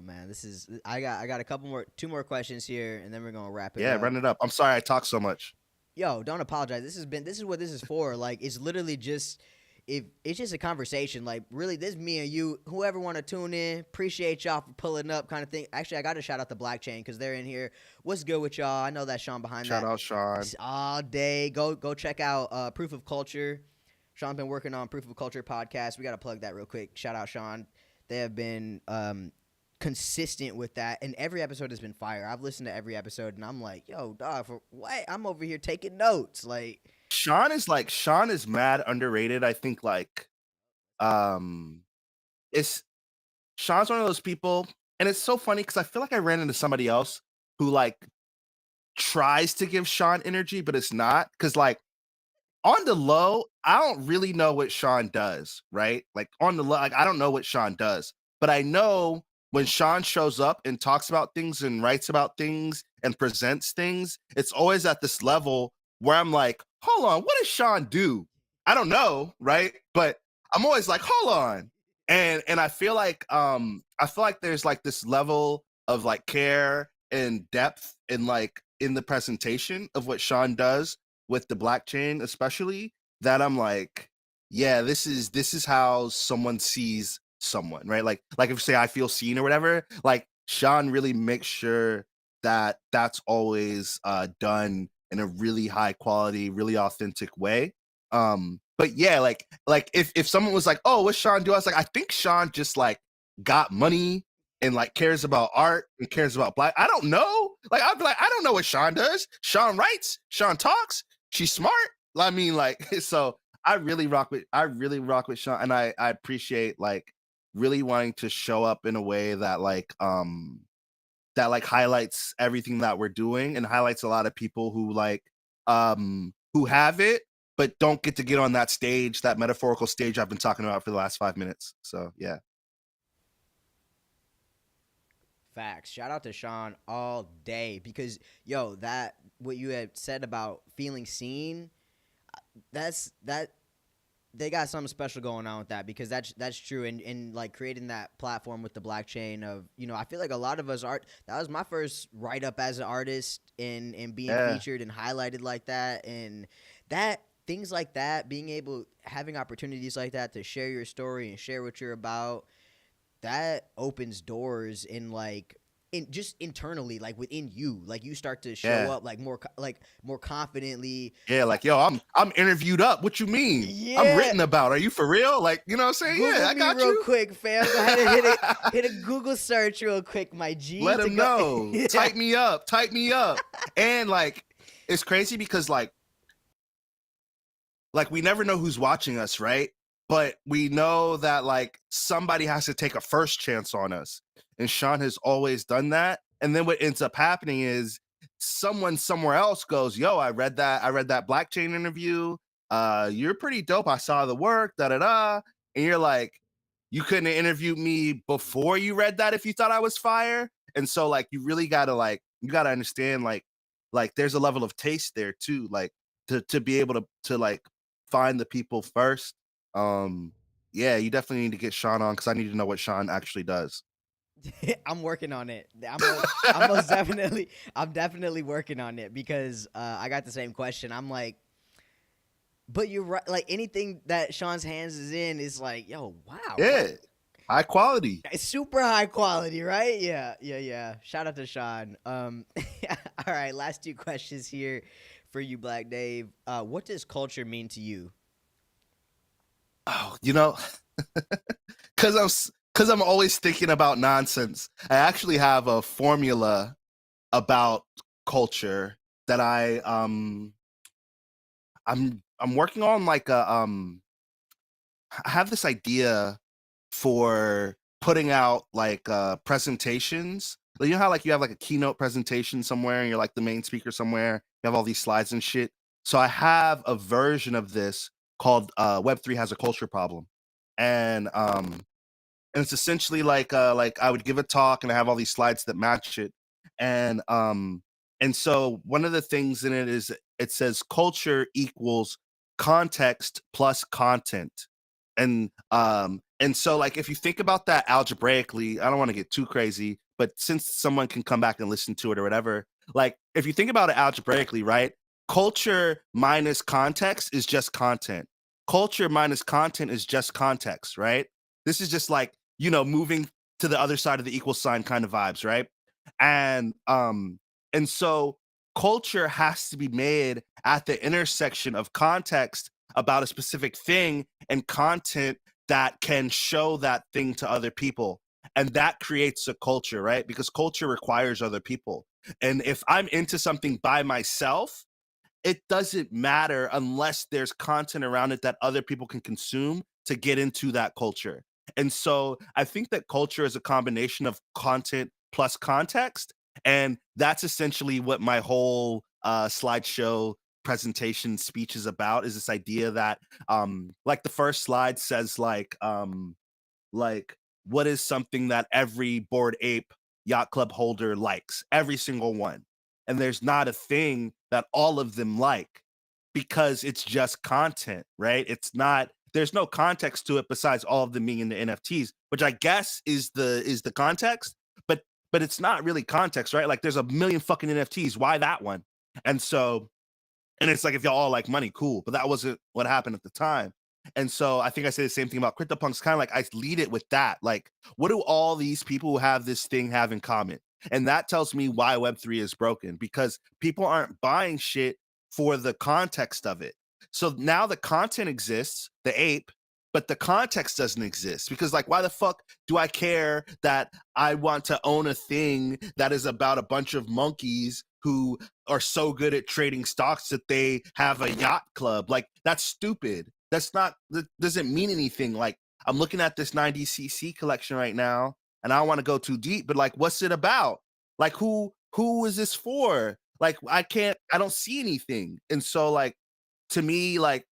man, this is I got a couple more two more questions here, and then we're gonna wrap it Yeah, up. run it up. I'm sorry I talk so much. Yo, don't apologize. This is what this is for. Like it's literally just if it's just a conversation. Like really, this me and you. Whoever want to tune in, appreciate y'all for pulling up, kind of thing. Actually, I got to shout out the Black Chain because they're in here. What's good with y'all? I know that Sean behind Shout that out Sean. it's all day. Go check out Proof of Culture. Sean's been working on Proof of Culture podcast. We got to plug that real quick. Shout out Sean. They have been consistent with that, and every episode has been fire. I've listened to every episode, and I'm like, yo, dog, for what? I'm over here taking notes. Like, Sean is mad underrated. I think like um it's Sean's one of those people, and it's so funny because I feel like I ran into somebody else who like tries to give Sean energy, but it's not because like on the low, I don't really know what Sean does, right? Like on the low, like I don't know what Sean does, but I know when Sean shows up and talks about things and writes about things and presents things, it's always at this level where I'm like, hold on, what does Sean do? I don't know, right? But I'm always like, hold on. And I feel like there's like this level of like care and depth and like in the presentation of what Sean does with the blockchain especially that I'm like, yeah, this is how someone sees someone, right? Like if say I feel seen or whatever, like Sean really makes sure that that's always done in a really high quality, really authentic way. But yeah, like if someone was like, oh, what's Sean do? I was like, I think Sean just like got money and like cares about art and cares about black. I don't know. Like I'd be like, I don't know what Sean does. Sean writes, Sean talks, she's smart. I mean, like, so I really rock with Sean, and I appreciate like really wanting to show up in a way that like highlights everything that we're doing and highlights a lot of people who have it but don't get on that stage, that metaphorical stage I've been talking about for the last 5 minutes. So yeah. Facts. Shout out to Sean all day because yo, that what you had said about feeling seen, that they got something special going on with that because that's true and like creating that platform with the blockchain of I feel like a lot of us art that was my first write up as an artist and being Yeah, featured and highlighted like that and that things like that being able having opportunities like that to share your story and share what you're about that opens doors in like in just internally like within you like you start to show yeah. up like more confidently. Yeah, like yo, I'm interviewed up. What you mean? I'm Yeah, written about. Are you for real? Like, you know what I'm saying? Yeah, Google I me got real you. quick, fam. Go ahead and hit a Google search real quick, my G. Let To him go. know. Yeah. Type me up. Type me up. And like, it's crazy because like we never know who's watching us, right? But we know that like somebody has to take a first chance on us. And Sean has always done that. And then what ends up happening is someone somewhere else goes, yo, I read that blockchain interview. You're pretty dope. I saw the work, da da da. And you're like, you couldn't have interviewed me before you read that if you thought I was fire. And so like you really gotta you gotta understand like there's a level of taste there too. Like to be able to like find the people first. Um, yeah, you definitely need to get Sean on because I need to know what Sean actually does. I'm working on it. I'm most definitely I'm definitely working on it because I got the same question. I'm like, but you're right. Like anything that Sean's hands is in is like, yo, wow, Yeah, what? high quality. It's super high quality, right? Yeah, yeah, yeah. Shout out to Sean. All right, last two questions here for you, Black Dave. What does culture mean to you? Oh, because I'm always thinking about nonsense. I actually have a formula about culture that I'm working on like I have this idea for putting out like presentations. Like, you know how like you have like a keynote presentation somewhere and you're like the main speaker somewhere, you have all these slides and shit. So I have a version of this called Web3 has a culture problem. And it's essentially like I would give a talk and I have all these slides that match it. And so one of the things in it is it says culture equals context plus content. And so like if you think about that algebraically, I don't want to get too crazy, but since someone can come back and listen to it or whatever, like if you think about it algebraically, right? Culture minus context is just content. Culture minus content is just context, right? This is just like, moving to the other side of the equal sign kind of vibes, right? And and so culture has to be made at the intersection of context about a specific thing and content that can show that thing to other people. And that creates a culture, right? Because culture requires other people. And if I'm into something by myself, it doesn't matter unless there's content around it that other people can consume to get into that culture. And so I think that culture is a combination of content plus context. And that's essentially what my whole slideshow presentation speech is about, is this idea that like the first slide says like what is something that every Bored Ape Yacht Club holder likes, every single one. And there's not a thing that all of them like because it's just content, right? It's not, there's no context to it besides all of them being in the NFTs, which I guess is the context, but it's not really context, right? Like there's a million fucking NFTs. Why that one? And so, and it's like if y'all all like money, cool. But that wasn't what happened at the time. And so I think I say the same thing about CryptoPunks, kind of like I lead it with that. Like, what do all these people who have this thing have in common? And that tells me why Web3 is broken, because people aren't buying shit for the context of it. So now the content exists, the ape, but the context doesn't exist. Because like, why the fuck do I care that I want to own a thing that is about a bunch of monkeys who are so good at trading stocks that they have a yacht club? Like, that's stupid. That doesn't mean anything. Like, I'm looking at this 90cc collection right now and I don't want to go too deep, but like, what's it about? Like, who is this for? Like, I don't see anything. And so like, to me, like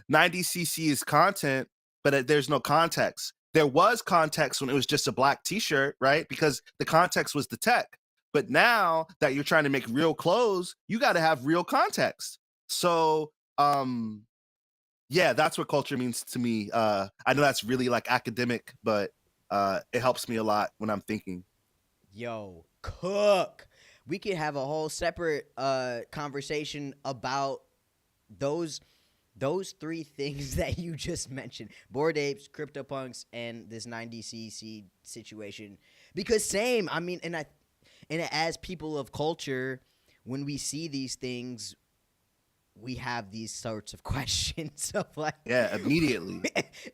90cc is content, but there's no context. there was context when it was just a black t-shirt, right? Because the context was the tech. But now that you're trying to make real clothes, you got to have real context. So, yeah, that's what culture means to me. I know that's really like academic, but it helps me a lot when I'm thinking. Yo, cook. We could have a whole separate conversation about those those three things that you just mentioned: Bored Apes, CryptoPunks, and this 90cc situation. Because same, I mean, and as people of culture, when we see these things, we have these sorts of questions of like, Yeah, immediately.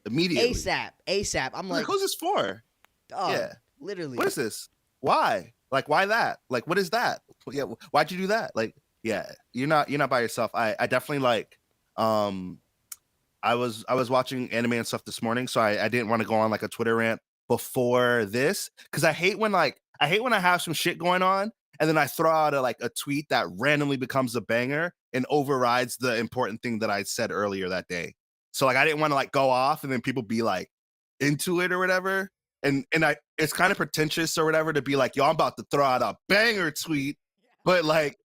ASAP. I'm Like, like, who's this for? dog, Yeah. literally. What is this? Why? Like, why that? Like, what is that? Yeah, why'd you do that? Like, yeah, you're not by yourself. I definitely like I was watching anime and stuff this morning, so I didn't want to go on like a Twitter rant before this because I hate when I have some shit going on and then I throw out a tweet that randomly becomes a banger and overrides the important thing that I said earlier that day. So like I didn't want to like go off and then people be like into it or whatever. And I it's kind of pretentious or whatever to be like, yo, I'm about to throw out a banger tweet, but like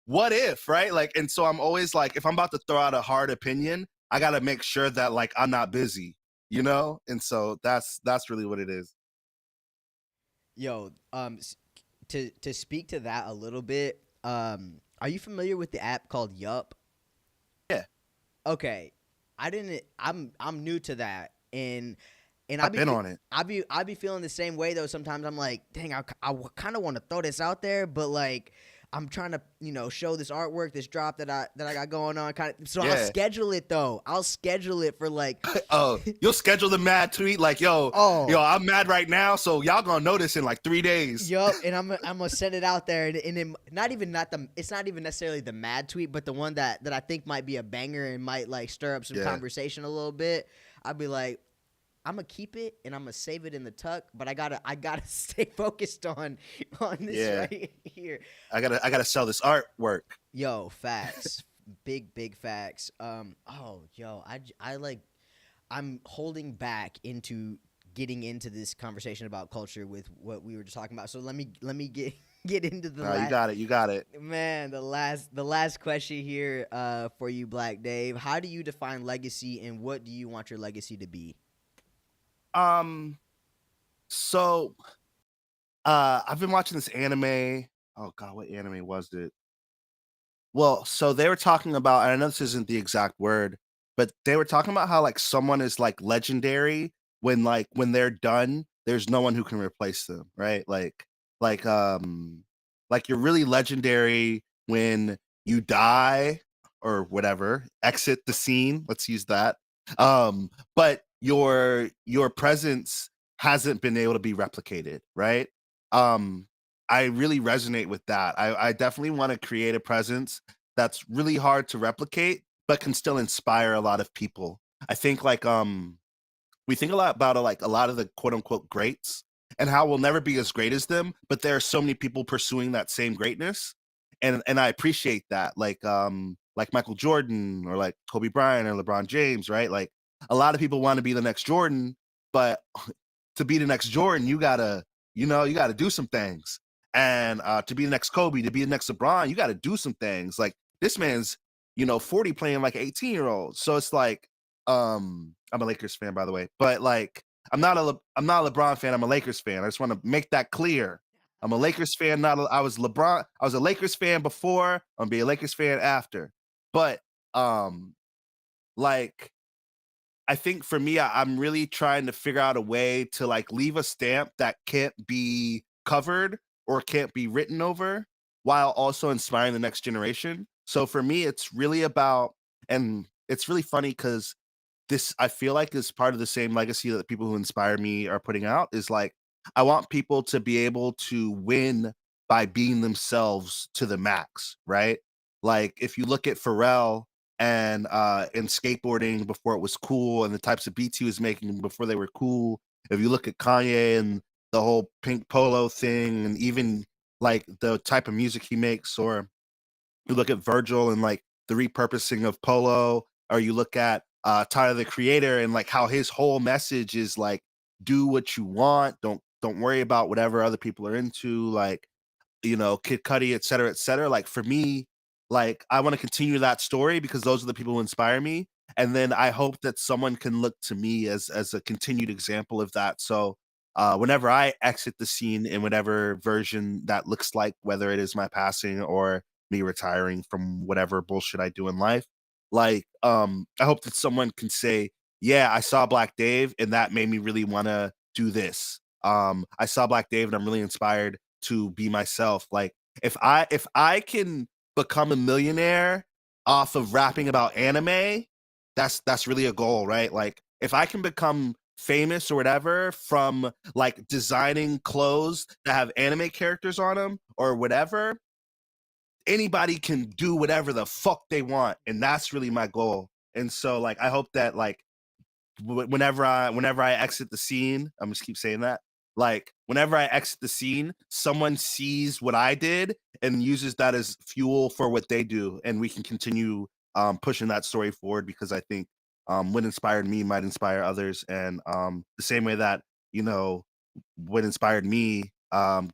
what if, right? Like, and so I'm always like, if I'm about to throw out a hard opinion, I got to make sure that like I'm not busy, you know? And so that's really what it is. Yo, to speak to that a little bit, are you familiar with the app called Yup? Yeah. Okay, I didn't. I'm new to that, and I've been on it. I be feeling the same way though. Sometimes I'm like, dang, I kind of want to throw this out there, but like I'm trying to show this artwork, this drop that I got going on, kind of. So I'll Yeah. schedule it though. I'll schedule it for like. Oh, you'll schedule the mad tweet like, yo, I'm mad right now, so y'all gonna notice in like 3 days. Yup, and I'm gonna send it out there, and it, it's not even necessarily the mad tweet, but the one that I think might be a banger and might like stir up some conversation a little bit. I'd be like, I'm gonna keep it and I'm gonna save it in the tuck, but I gotta stay focused on this right here. I gotta sell this artwork. Yo, facts, big facts. I like, I'm holding back into getting into this conversation about culture with what we were just talking about. So let me get into the. You got it. Man, the last question here for you, Black Dave. How do you define legacy, and what do you want your legacy to be? So I've been watching this anime. Oh god, what anime was it? Well, so they were talking about, and I know this isn't the exact word, but they were talking about how like someone is like legendary when they're done, there's no one who can replace them, right? Like like you're really legendary when you die or whatever, exit the scene, let's use that. But your presence hasn't been able to be replicated, right? Um I really resonate with that. I definitely want to create a presence that's really hard to replicate, but can still inspire a lot of people. I think like we think a lot about like a lot of the quote unquote greats and how we'll never be as great as them, but there are so many people pursuing that same greatness. And I appreciate that. Like Michael Jordan or like Kobe Bryant or LeBron James, right? Like a lot of people want to be the next Jordan, but to be the next Jordan, you gotta do some things. And to be the next Kobe, to be the next LeBron, you got to do some things. Like this man's, 40 playing like 18-year-old. So it's like, I'm a Lakers fan, by the way, but like, I'm not a LeBron fan. I'm a Lakers fan. I just want to make that clear. I'm a Lakers fan. I was a Lakers fan before. I'm gonna be a Lakers fan after. But like, I think for me, I'm really trying to figure out a way to like leave a stamp that can't be covered or can't be written over while also inspiring the next generation. So for me, it's really about, and it's really funny because this I feel like is part of the same legacy that the people who inspire me are putting out is like, I want people to be able to win by being themselves to the max, right? Like if you look at Pharrell and in skateboarding before it was cool and the types of beats he was making before they were cool. If you look at Kanye and the whole pink polo thing and even like the type of music he makes, or you look at Virgil and like the repurposing of polo, or you look at Tyler the Creator and like how his whole message is like do what you want. Don't worry about whatever other people are into. Like, you know, Kid Cudi, et cetera, et cetera. Like for me, like I want to continue that story because those are the people who inspire me. And then I hope that someone can look to me as a continued example of that. So whenever I exit the scene in whatever version that looks like, whether it is my passing or me retiring from whatever bullshit I do in life, like I hope that someone can say, yeah, I saw Black Dave and that made me really want to do this. I saw Black Dave and I'm really inspired to be myself. Like if I can become a millionaire off of rapping about anime, that's really a goal, right? Like if I can become famous or whatever from like designing clothes that have anime characters on them or whatever, anybody can do whatever the fuck they want, and that's really my goal. And so like I hope that like whenever I exit the scene, I'm just keep saying that. Like whenever I exit the scene, someone sees what I did and uses that as fuel for what they do, and we can continue pushing that story forward because I think what inspired me might inspire others, and the same way that you know what inspired me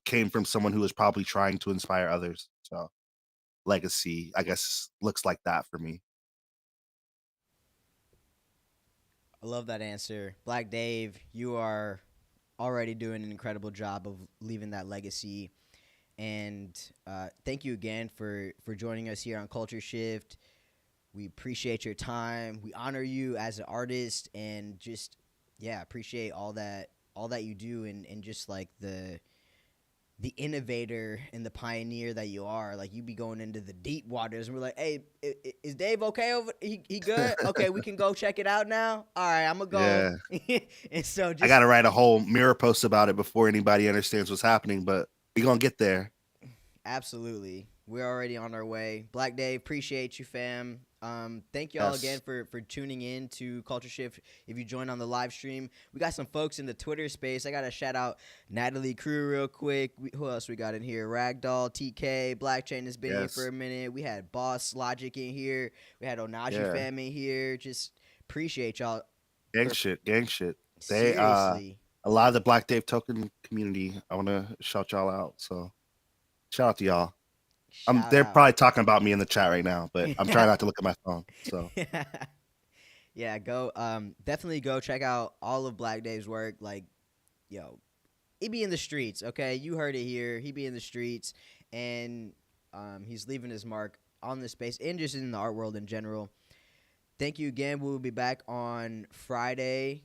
came from someone who was probably trying to inspire others. So legacy, I guess, looks like that for me. I love that answer. Black Dave, you are already doing an incredible job of leaving that legacy. And thank you again for joining us here on Culture Shift. We appreciate your time. We honor you as an artist, and just appreciate all that you do, and just like the innovator and the pioneer that you are. Like you be going into the deep waters, and we're like, hey, is Dave okay over? He good? Okay, we can go check it out now. All right, I'm gonna go. Yeah. And so I just gotta write a whole mirror post about it before anybody understands what's happening, but we gonna get there. absolutely. We're already on our way. Black Dave, appreciate you, fam. Thank you all again Yes. for tuning in to Culture Shift. If you join on the live stream, we got some folks in the Twitter space. I got to shout out Natalie Crew real quick. Who else we got in here? Ragdoll, TK, Blackchain has been here for Yes. a minute. We had Boss Logic in here. We had Onaji Yeah. fam in here. Just appreciate y'all Gang for shit. Gang shit. They seriously. a lot of the Black Dave token community. I wanna shout y'all out. So shout out to y'all. Shout They're out. probably talking about me in the chat right now, but I'm trying not to look at my phone. So Yeah, go definitely go check out all of Black Dave's work. Like, yo, he be in the streets, okay? You heard it here. He be in the streets, and he's leaving his mark on the space and just in the art world in general. Thank you again. We will be back on Friday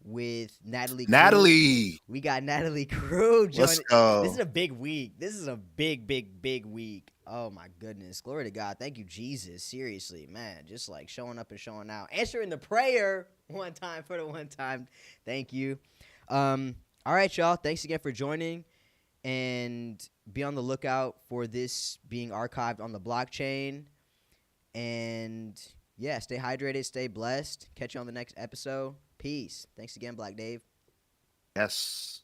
with Natalie Crew. Natalie, We got Natalie Crew let's joining. This is go. a big week. This is a big, big, big week. Oh my goodness. Glory to God. Thank you, Jesus. Seriously, man. Just like showing up and showing out. Answering the prayer one time for the one time. Thank you. All right, y'all. Thanks again for joining. And be on the lookout for this being archived on the blockchain. And yeah, stay hydrated, stay blessed. Catch you on the next episode. Peace. Thanks again, Black Dave. Yes.